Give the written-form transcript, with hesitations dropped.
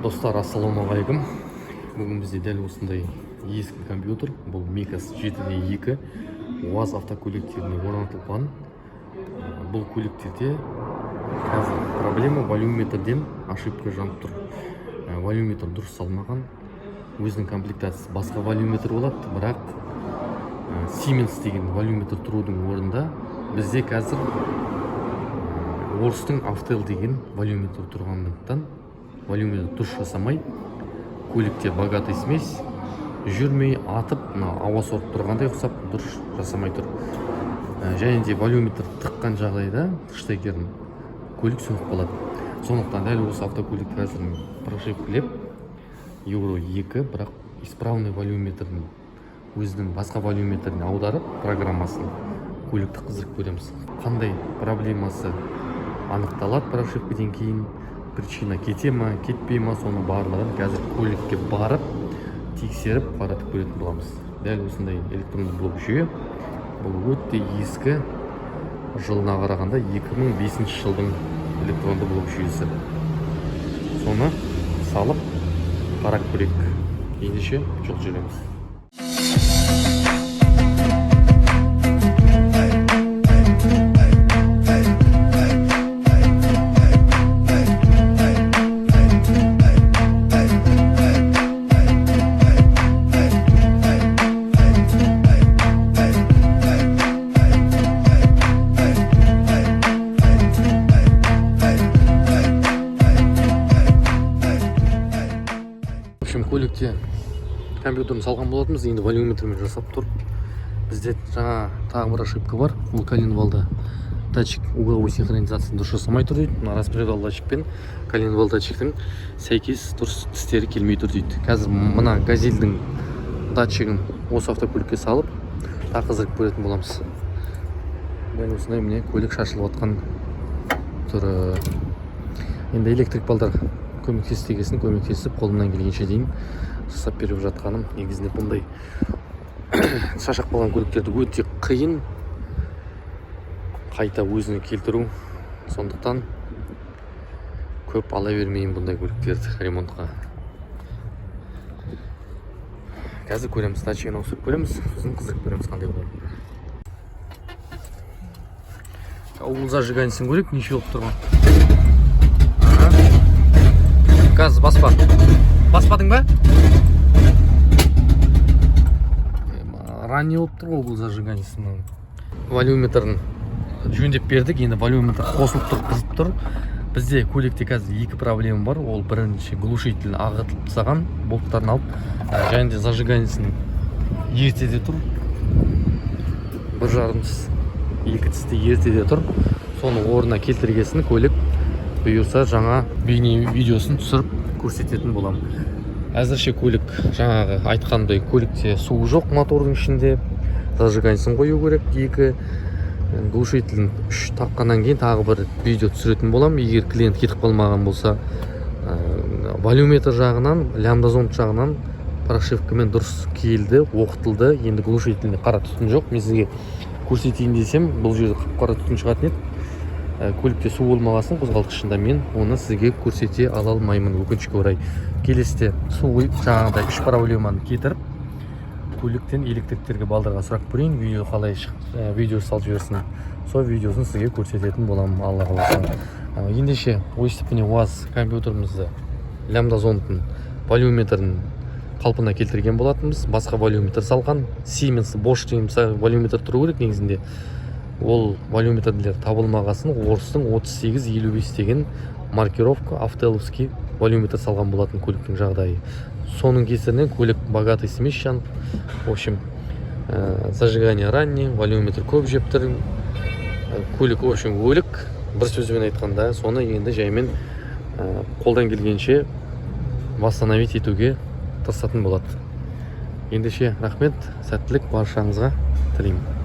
Достар, ассалаумағалейкум. Бүгін бізде дәл осындай ескі компьютер, бұл Микас 7.2 УАЗ автокөліктеріне орнатылған. Бұл көліктерде қазір проблема волюметрден ошибка жанып тұр. Волюметр дұрыс салмаған, өзінің комплектациясы басқа волюметр болады, бірақ Siemens деген волюметр тұрудың орнында бізде қазір орыстың Avtel деген волюметр тұрғандықтан волюметр дұрыс жасамай, көлікте богатый смесь жүрмей атып, ауа сорып тұрғандай ұқсап дұрыс жасамай тұр. Және де волюметр тыққан жағдайда штекерін көлік сөніп қалады. Сондықтан дәл осы автокөлік қазір прошивкілеп Euro 2, бірақ исправный волюметрін өзінің басқа волюметріне аударып программасын көлікті қыздырып көреміз. Қандай проблемасы анықталады прошивкіден кейін, причина кете ма, кетпей ма, соны барлығын қазір көлікке барып тексеріп қаратып көретін боламыз. Дәл осындай электронды блок жүйе, бұл өте ескі, жылына қарағанда 2005 жылдың электронды блок жүйесі. Соны салып қарап көрейік. Ендеше жол жүреміз. Көлікте компьютерін салған болатынбыз, енді волюметрмен жасап тұр. Бізде жаңа тағы бір ошибка бар. Бұл коленвалда датчик угловой синхронизациясын дұрыс жасамай тұр дейді. Распредвал датчик пен коленвал датчиктің сәйкес дұрыс тістері келмей тұр дейді. Қазір мына газельдің датчигін осы автокөлікке салып тақыздырып көретін боламыз. Дәл осындай міне көлік шашылып жатқан түрі. Енді электрик балдар көмектесіп, қолымнан келгенше дейін жасап беріп жатқаным. Негізінде бұндай шашақ болған көліктерді өте қиын қайта өзіне келтіру. Сондықтан көп ала бермеймін бұндай көліктерді ремонтқа. Қазір көреміз, датчигін ауысып көреміз, сосын қыздырып көреміз қандай болады. Ол зажиганиясын көрейік, неше болып тұрған. Газ баспа. Баспадың ба? Ранее болып тұр ғой бұл зажиганиясының. Волюметрін жөндеп бердік, енді волюметр қосылып тұр, қызып тұр. Бізде көлікте қазір екі проблема бар. Ол бірінші глушитель ағытылып тастаған, болттарын алып, және де зажиганиясының ертеде тұр. Бір жарым тіс, екі тісті ертеде тұр. Соны орнына келтіргесін көлік бұйырса жаңа бейне видеосын түсіріп көрсететін болам. Әзірше көлік жаңағы айтқандай көлікте су жоқ мотордың ішінде. Зажиганиясын қою керек. Екі глушителін 3 таққаннан кейін тағы бір видео түсіретін болам. Егер клиент кетіп қалмаған болса, волюметр жағынан, лямбда зонд жағынан прошивкамен дұрыс келді, оқытылды. Енді глушителінде қара түтін жоқ. Мен сізге көрсетейін десем, бұл жерде қап-қара түтін шығатын еді. Көлікте су болмағасын қозғалтқышында мен оны сізге көрсете ала алмаймын, өкінішке орай. Келесте су құйып жаңағыдай 3 проблеманы кетіріп, көліктен электриктерге балдарға сұрақ көрейін, видео қалай видео салып жіберсін. Сол видеосын сізге көрсететін боламын, алла қаласа. Ендеше ойыстыпыне УАЗ компьютерімізді лямбда зондтың волюметрін қалпына келтірген болатынбыз. Басқа волюметр салған. Siemens Bosch деген волюметр тұру керек негізінде. Ол волюметрлер табылмағасын орыстың 3855 деген маркировка автеловский волюметр салған болатын көліктің жағдайы. Соның кесірінен көлік богатый смесь жанып, в общем, зажигание ранний, волюметр көп жеп тұр. Көлік, в общем, өлік. Бір сөзбен айтқанда, соны енді жаймен қолдан келгенше восстановить етуге тырысатын болады. Ендеше рахмет, сәттілік баршаңызға тілеймін.